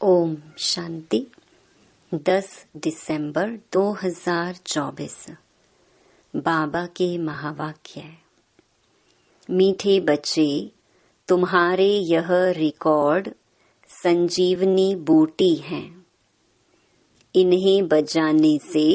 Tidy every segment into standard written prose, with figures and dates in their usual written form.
ओम शांति। 10 दिसंबर 2024 बाबा के महावाक्य। मीठे बच्चे, तुम्हारे यह रिकॉर्ड संजीवनी बूटी हैं। इन्हें बजाने से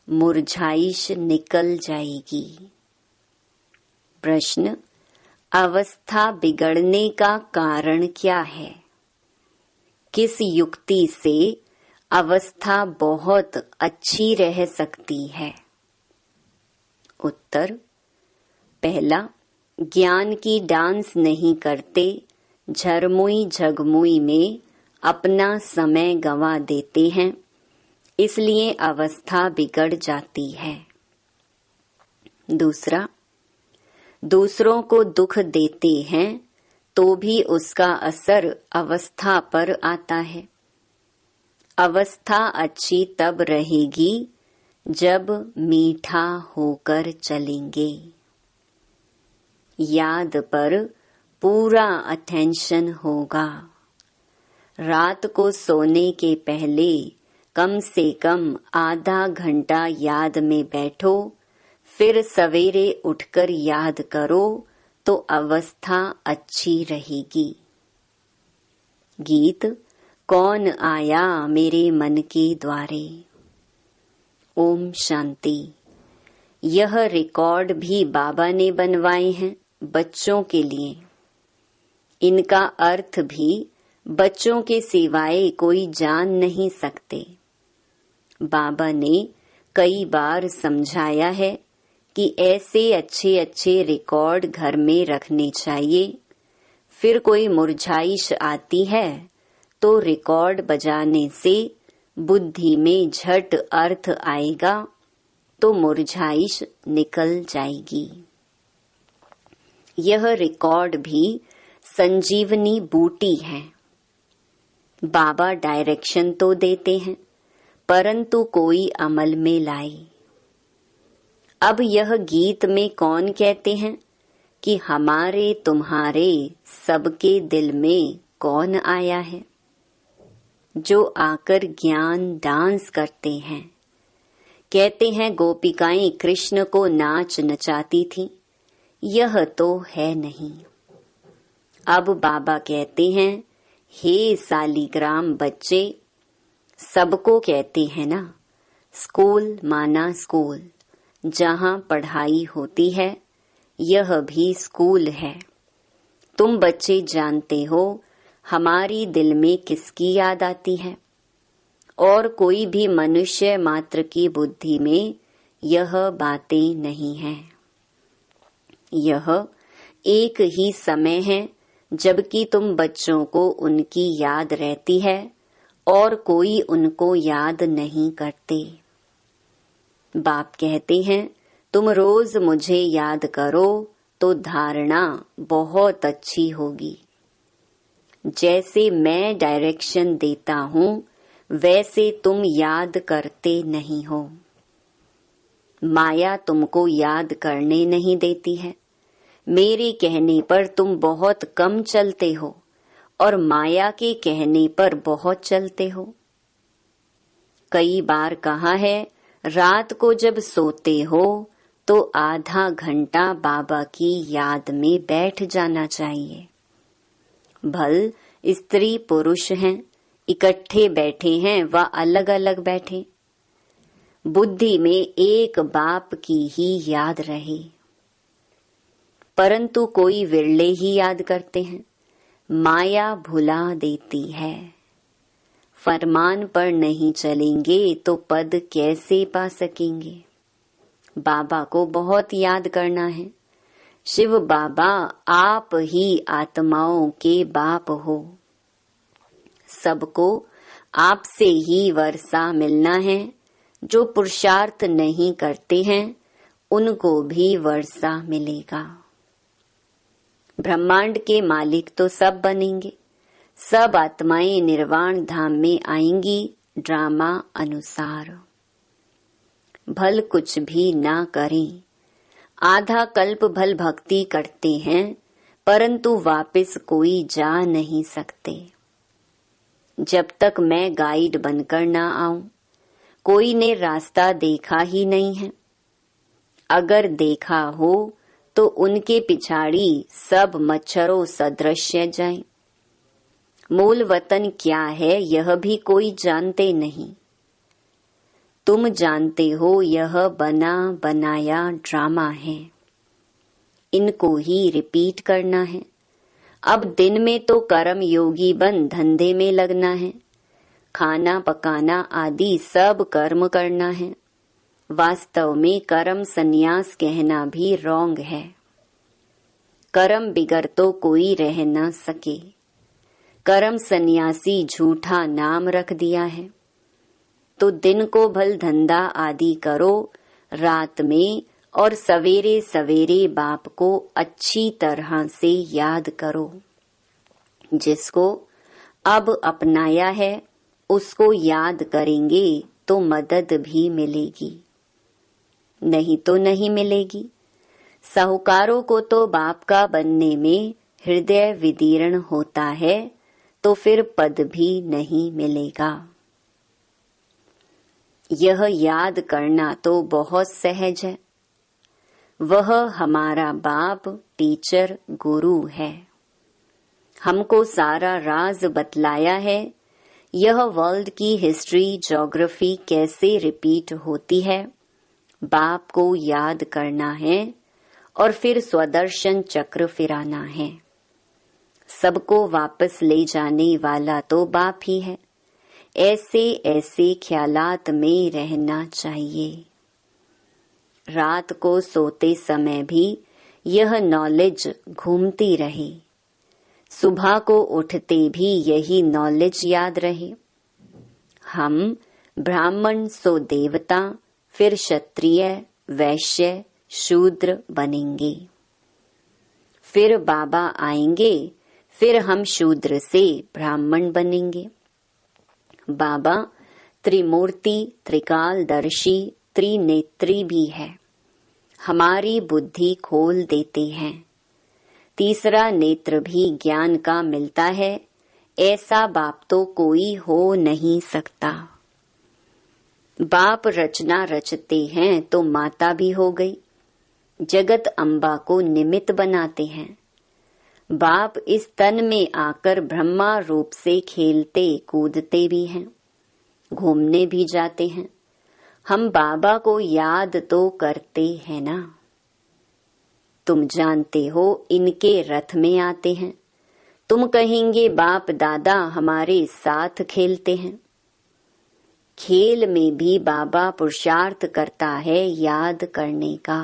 मुरझाइश निकल जाएगी। प्रश्न: अवस्था बिगड़ने का कारण क्या है? किस युक्ति से अवस्था बहुत अच्छी रह सकती है? उत्तर: पहला, ज्ञान की डांस नहीं करते, झरमुई झगमुई में अपना समय गंवा देते हैं, इसलिए अवस्था बिगड़ जाती है। दूसरा, दूसरों को दुख देते हैं तो भी उसका असर अवस्था पर आता है। अवस्था अच्छी तब रहेगी जब मीठा होकर चलेंगे। याद पर पूरा अटेंशन होगा। रात को सोने के पहले कम से कम आधा घंटा याद में बैठो, फिर सवेरे उठकर याद करो तो अवस्था अच्छी रहेगी। गीत: कौन आया मेरे मन के द्वारे। ओम शांति। यह रिकॉर्ड भी बाबा ने बनवाए हैं बच्चों के लिए। इनका अर्थ भी बच्चों के सिवाय कोई जान नहीं सकते। बाबा ने कई बार समझाया है कि ऐसे अच्छे अच्छे रिकॉर्ड घर में रखने चाहिए। फिर कोई मुरझाइश आती है तो रिकॉर्ड बजाने से बुद्धि में झट अर्थ आएगा तो मुरझाइश निकल जाएगी। यह रिकॉर्ड भी संजीवनी बूटी है। बाबा डायरेक्शन तो देते हैं, परंतु कोई अमल में लाए। अब यह गीत में कौन कहते हैं कि हमारे तुम्हारे सबके दिल में कौन आया है, जो आकर ज्ञान डांस करते हैं। कहते हैं गोपिकाएं कृष्ण को नाच नचाती थी, यह तो है नहीं। अब बाबा कहते हैं, हे सालीग्राम बच्चे, सबको कहते हैं ना, स्कूल माना स्कूल, जहाँ पढ़ाई होती है, यह भी स्कूल है। तुम बच्चे जानते हो हमारी दिल में किसकी याद आती है, और कोई भी मनुष्य मात्र की बुद्धि में यह बातें नहीं हैं। यह एक ही समय है जबकि तुम बच्चों को उनकी याद रहती है और कोई उनको याद नहीं करते। बाप कहते हैं, तुम रोज मुझे याद करो तो धारणा बहुत अच्छी होगी। जैसे मैं डायरेक्शन देता हूँ वैसे तुम याद करते नहीं हो। माया तुमको याद करने नहीं देती है। मेरे कहने पर तुम बहुत कम चलते हो और माया के कहने पर बहुत चलते हो। कई बार कहा है, रात को जब सोते हो तो आधा घंटा बाबा की याद में बैठ जाना चाहिए। भल स्त्री पुरुष हैं, इकट्ठे बैठे हैं व अलग अलग बैठे, बुद्धि में एक बाप की ही याद रहे। परंतु कोई विरले ही याद करते हैं, माया भुला देती है। फरमान पर नहीं चलेंगे तो पद कैसे पा सकेंगे। बाबा को बहुत याद करना है। शिव बाबा आप ही आत्माओं के बाप हो। सबको आपसे ही वर्षा मिलना है। जो पुरुषार्थ नहीं करते हैं उनको भी वर्षा मिलेगा। ब्रह्मांड के मालिक तो सब बनेंगे। सब आत्माएं निर्वाण धाम में आएंगी ड्रामा अनुसार। भल कुछ भी ना करें, आधा कल्प भल भक्ति करते हैं परंतु वापस कोई जा नहीं सकते। जब तक मैं गाइड बनकर ना आऊं, कोई ने रास्ता देखा ही नहीं है। अगर देखा हो तो उनके पिछाड़ी सब मच्छरों सदृश जाएं। मूल वतन क्या है यह भी कोई जानते नहीं। तुम जानते हो यह बना बनाया ड्रामा है, इनको ही रिपीट करना है। अब दिन में तो कर्म योगी बन धंधे में लगना है, खाना पकाना आदि सब कर्म करना है। वास्तव में कर्म संन्यास कहना भी रॉन्ग है। कर्म बिगर तो कोई रह न सके। कर्म सन्यासी झूठा नाम रख दिया है। तो दिन को भल धंधा आदि करो, रात में और सवेरे सवेरे बाप को अच्छी तरह से याद करो। जिसको अब अपनाया है उसको याद करेंगे तो मदद भी मिलेगी, नहीं तो नहीं मिलेगी। साहूकारों को तो बाप का बनने में हृदय विदीर्ण होता है, तो फिर पद भी नहीं मिलेगा। यह याद करना तो बहुत सहज है। वह हमारा बाप, टीचर, गुरु है। हमको सारा राज बतलाया है। यह वर्ल्ड की हिस्ट्री, ज्योग्राफी कैसे रिपीट होती है, बाप को याद करना है और फिर स्वदर्शन चक्र फिराना है। सबको वापस ले जाने वाला तो बाप ही है। ऐसे ऐसे ख्यालात में रहना चाहिए। रात को सोते समय भी यह नॉलेज घूमती रहे, सुबह को उठते भी यही नॉलेज याद रहे। हम ब्राह्मण सो देवता, फिर क्षत्रिय, वैश्य, शूद्र बनेंगे। फिर बाबा आएंगे, फिर हम शूद्र से ब्राह्मण बनेंगे। बाबा त्रिमूर्ति, त्रिकालदर्शी, त्रिनेत्री भी है। हमारी बुद्धि खोल देते हैं। तीसरा नेत्र भी ज्ञान का मिलता है। ऐसा बाप तो कोई हो नहीं सकता। बाप रचना रचते हैं तो माता भी हो गई। जगत अम्बा को निमित्त बनाते हैं। बाप इस तन में आकर ब्रह्मा रूप से खेलते कूदते भी हैं, घूमने भी जाते हैं। हम बाबा को याद तो करते हैं ना। तुम जानते हो इनके रथ में आते हैं। तुम कहेंगे बाप दादा हमारे साथ खेलते हैं। खेल में भी बाबा पुरुषार्थ करता है याद करने का।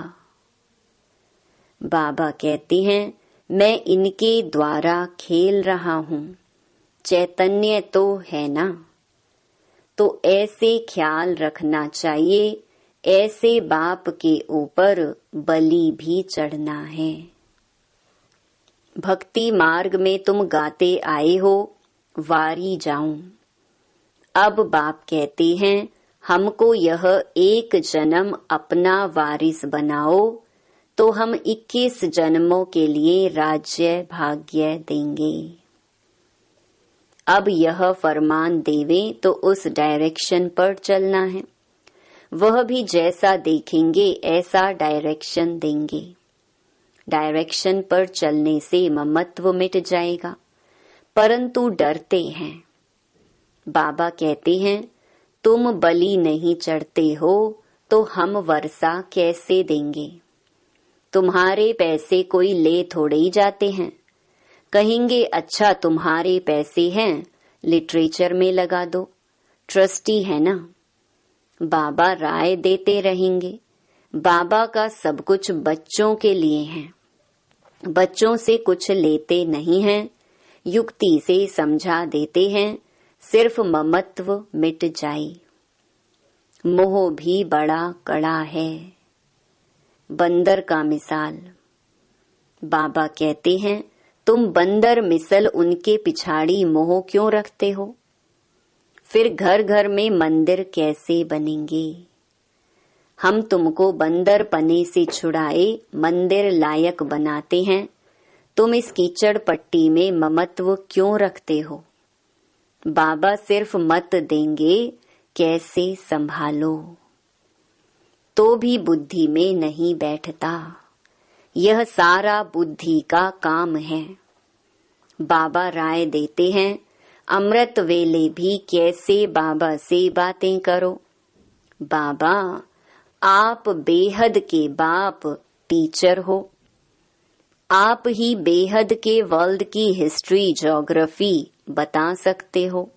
बाबा कहते हैं मैं इनके द्वारा खेल रहा हूँ, चैतन्य तो है ना। तो ऐसे ख्याल रखना चाहिए, ऐसे बाप के ऊपर बलि भी चढ़ना है। भक्ति मार्ग में तुम गाते आए हो, वारी जाऊं। अब बाप कहते हैं हमको यह एक जन्म अपना वारिस बनाओ, तो हम 21 जन्मों के लिए राज्य भाग्य देंगे। अब यह फरमान देवें तो उस डायरेक्शन पर चलना है। वह भी जैसा देखेंगे ऐसा डायरेक्शन देंगे। डायरेक्शन पर चलने से ममत्व मिट जाएगा, परंतु डरते हैं। बाबा कहते हैं तुम बलि नहीं चढ़ते हो तो हम वर्षा कैसे देंगे। तुम्हारे पैसे कोई ले थोड़े ही जाते हैं। कहेंगे अच्छा तुम्हारे पैसे हैं, लिटरेचर में लगा दो, ट्रस्टी है ना। बाबा राय देते रहेंगे। बाबा का सब कुछ बच्चों के लिए है। बच्चों से कुछ लेते नहीं हैं, युक्ति से समझा देते हैं, सिर्फ ममत्व मिट जाए। मोह भी बड़ा कड़ा है। बंदर का मिसाल। बाबा कहते हैं तुम बंदर मिसल उनके पिछाड़ी मोह क्यों रखते हो। फिर घर घर में मंदिर कैसे बनेंगे। हम तुमको बंदर पने से छुड़ाए मंदिर लायक बनाते हैं। तुम इस कीचड़ पट्टी में ममत्व क्यों रखते हो। बाबा सिर्फ मत देंगे कैसे संभालो, तो भी बुद्धि में नहीं बैठता। यह सारा बुद्धि का काम है। बाबा राय देते हैं, अमृत वेले भी कैसे बाबा से बातें करो। बाबा, आप बेहद के बाप टीचर हो। आप ही बेहद के वर्ल्ड की हिस्ट्री ज्योग्राफी बता सकते हो।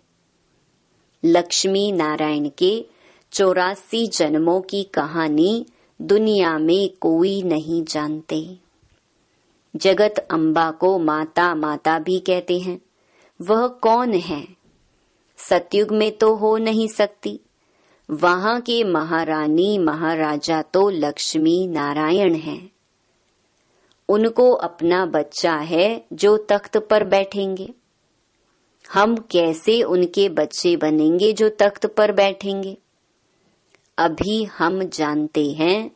लक्ष्मी नारायण के 84 जन्मों की कहानी दुनिया में कोई नहीं जानते। जगत अम्बा को माता माता भी कहते हैं। वह कौन है? सतयुग में तो हो नहीं सकती। वहां के महारानी महाराजा तो लक्ष्मी नारायण हैं। उनको अपना बच्चा है जो तख्त पर बैठेंगे। हम कैसे उनके बच्चे बनेंगे जो तख्त पर बैठेंगे? अभी हम जानते हैं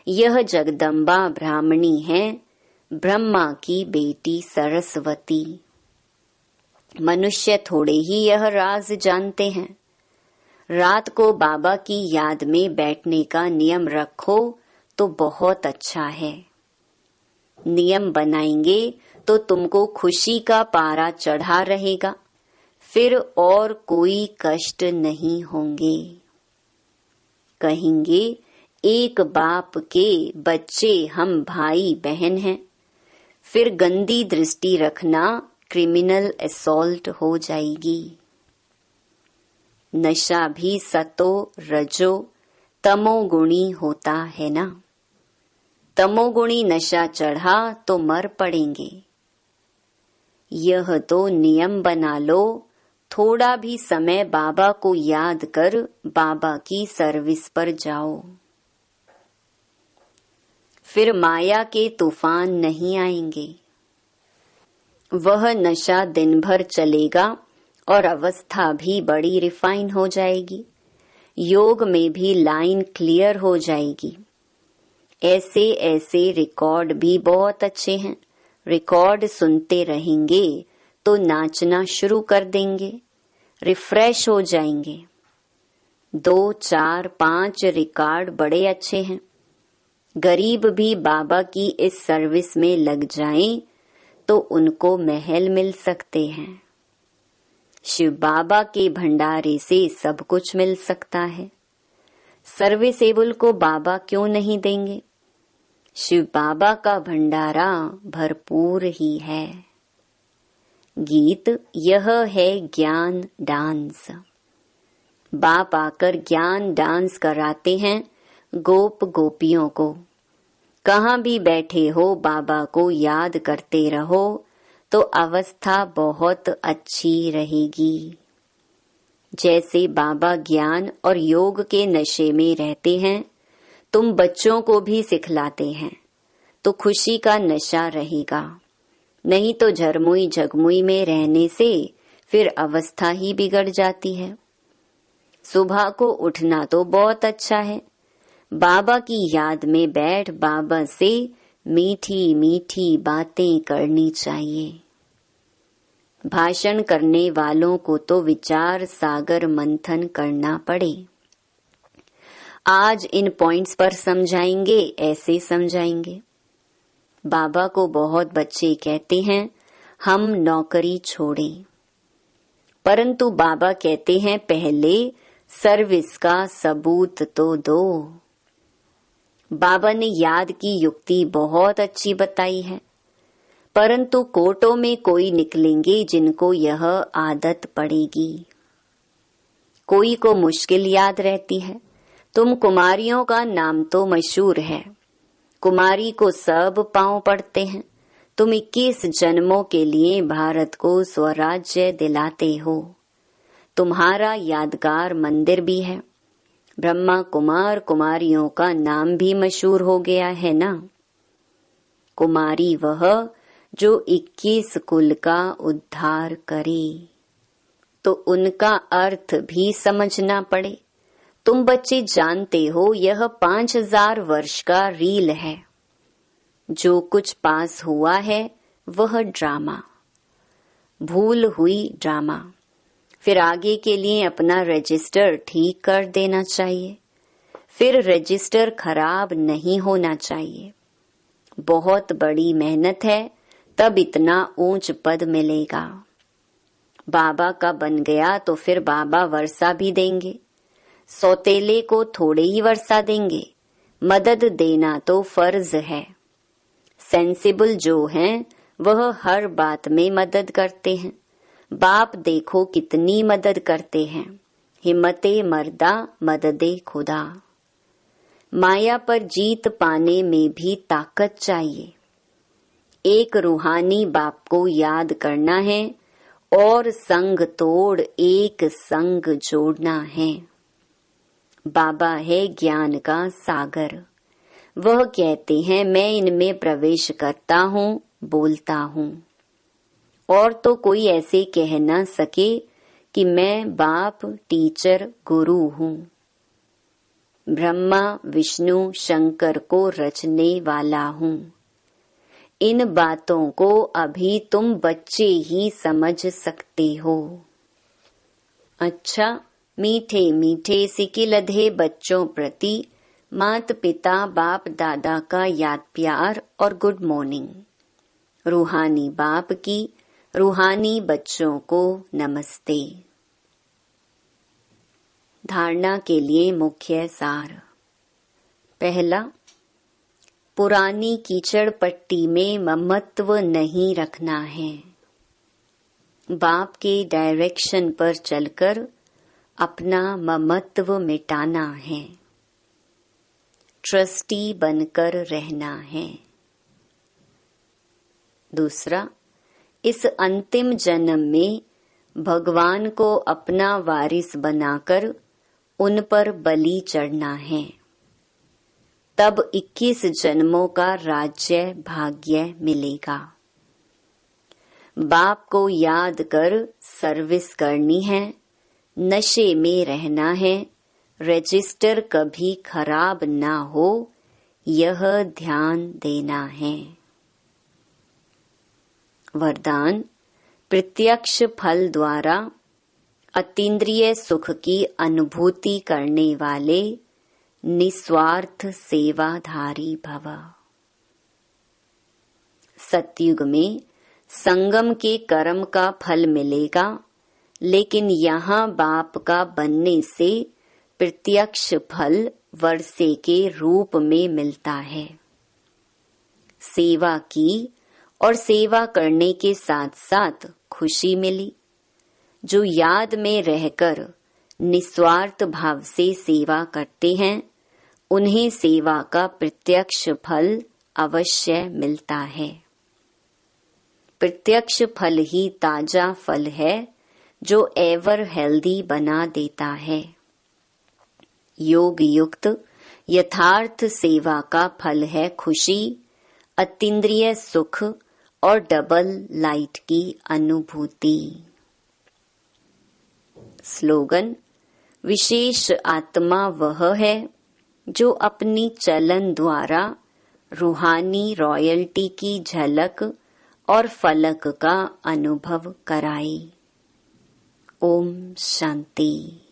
यह जगदम्बा ब्राह्मणी है, ब्रह्मा की बेटी सरस्वती। मनुष्य थोड़े ही यह राज जानते हैं। रात को बाबा की याद में बैठने का नियम रखो तो बहुत अच्छा है। नियम बनाएंगे तो तुमको खुशी का पारा चढ़ा रहेगा, फिर और कोई कष्ट नहीं होंगे। कहेंगे एक बाप के बच्चे हम भाई बहन हैं, फिर गंदी दृष्टि रखना क्रिमिनल असॉल्ट हो जाएगी। नशा भी सतो रजो तमोगुणी होता है ना। तमोगुणी नशा चढ़ा तो मर पड़ेंगे। यह तो नियम बना लो, थोड़ा भी समय बाबा को याद कर बाबा की सर्विस पर जाओ। फिर माया के तूफान नहीं आएंगे। वह नशा दिन भर चलेगा और अवस्था भी बड़ी रिफाइन हो जाएगी। योग में भी लाइन क्लियर हो जाएगी। ऐसे ऐसे रिकॉर्ड भी बहुत अच्छे हैं। रिकॉर्ड सुनते रहेंगे तो नाचना शुरू कर देंगे, रिफ्रेश हो जाएंगे। 2, 4, 5 रिकॉर्ड बड़े अच्छे हैं। गरीब भी बाबा की इस सर्विस में लग जाएं तो उनको महल मिल सकते हैं। शिव बाबा के भंडारे से सब कुछ मिल सकता है। सर्विसेबल को बाबा क्यों नहीं देंगे? शिव बाबा का भंडारा भरपूर ही है। गीत यह है ज्ञान डांस। बाप आकर ज्ञान डांस कराते हैं गोप गोपियों को। कहाँ भी बैठे हो बाबा को याद करते रहो तो अवस्था बहुत अच्छी रहेगी। जैसे बाबा ज्ञान और योग के नशे में रहते हैं, तुम बच्चों को भी सिखलाते हैं तो खुशी का नशा रहेगा। नहीं तो झरमुई झगमुई में रहने से फिर अवस्था ही बिगड़ जाती है। सुबह को उठना तो बहुत अच्छा है। बाबा की याद में बैठ बाबा से मीठी मीठी बातें करनी चाहिए। भाषण करने वालों को तो विचार सागर मंथन करना पड़े। आज इन पॉइंट्स पर समझाएंगे, ऐसे समझाएंगे। बाबा को बहुत बच्चे कहते हैं हम नौकरी छोड़ें, परंतु बाबा कहते हैं पहले सर्विस का सबूत तो दो। बाबा ने याद की युक्ति बहुत अच्छी बताई है, परंतु कोटों में कोई निकलेंगे जिनको यह आदत पड़ेगी। कोई को मुश्किल याद रहती है। तुम कुमारियों का नाम तो मशहूर है। कुमारी को सब पांव पड़ते हैं। तुम 21 जन्मों के लिए भारत को स्वराज्य दिलाते हो। तुम्हारा यादगार मंदिर भी है। ब्रह्मा कुमार कुमारियों का नाम भी मशहूर हो गया है ना। कुमारी वह जो 21 कुल का उद्धार करे, तो उनका अर्थ भी समझना पड़े। तुम बच्चे जानते हो यह 5000 वर्ष का रील है। जो कुछ पास हुआ है वह ड्रामा, भूल हुई ड्रामा। फिर आगे के लिए अपना रजिस्टर ठीक कर देना चाहिए। फिर रजिस्टर खराब नहीं होना चाहिए। बहुत बड़ी मेहनत है, तब इतना ऊंच पद मिलेगा। बाबा का बन गया तो फिर बाबा वर्षा भी देंगे। सौतेले को थोड़े ही वर्षा देंगे। मदद देना तो फर्ज है। सेंसिबल जो हैं वह हर बात में मदद करते हैं। बाप देखो कितनी मदद करते हैं। हिम्मते मर्दा मददे खुदा। माया पर जीत पाने में भी ताकत चाहिए। एक रूहानी बाप को याद करना है और संग तोड़ एक संग जोड़ना है। बाबा है ज्ञान का सागर। वह कहते हैं मैं इनमें प्रवेश करता हूँ, बोलता हूँ, और तो कोई ऐसे कह न सके कि मैं बाप, टीचर, गुरु हूँ। ब्रह्मा, विष्णु, शंकर को रचने वाला हूँ। इन बातों को अभी तुम बच्चे ही समझ सकते हो। अच्छा, मीठे मीठे सिकिलधे बच्चों प्रति माता पिता बाप दादा का याद प्यार और गुड मॉर्निंग। रूहानी बाप की रूहानी बच्चों को नमस्ते। धारणा के लिए मुख्य सार। पहला, पुरानी कीचड़ पट्टी में ममत्व नहीं रखना है। बाप के डायरेक्शन पर चलकर अपना ममत्व मिटाना है। ट्रस्टी बनकर रहना है। दूसरा, इस अंतिम जन्म में भगवान को अपना वारिस बनाकर उन पर बलि चढ़ना है। तब 21 जन्मों का राज्य भाग्य मिलेगा। बाप को याद कर सर्विस करनी है। नशे में रहना है। रजिस्टर कभी खराब ना हो, यह ध्यान देना है। वरदान, प्रत्यक्ष फल द्वारा अतीन्द्रिय सुख की अनुभूति करने वाले निस्वार्थ सेवाधारी भव। सतयुग में संगम के कर्म का फल मिलेगा, लेकिन यहाँ बाप का बनने से प्रत्यक्ष फल वर्षे के रूप में मिलता है। सेवा की और सेवा करने के साथ साथ खुशी मिली। जो याद में रहकर निस्वार्थ भाव से सेवा करते हैं, उन्हें सेवा का प्रत्यक्ष फल अवश्य मिलता है। प्रत्यक्ष फल ही ताजा फल है जो एवर हेल्दी बना देता है। योग युक्त यथार्थ सेवा का फल है खुशी, अतीन्द्रिय सुख और डबल लाइट की अनुभूति। स्लोगन, विशेष आत्मा वह है जो अपनी चलन द्वारा रूहानी रॉयल्टी की झलक और फलक का अनुभव कराए। ओम शांति।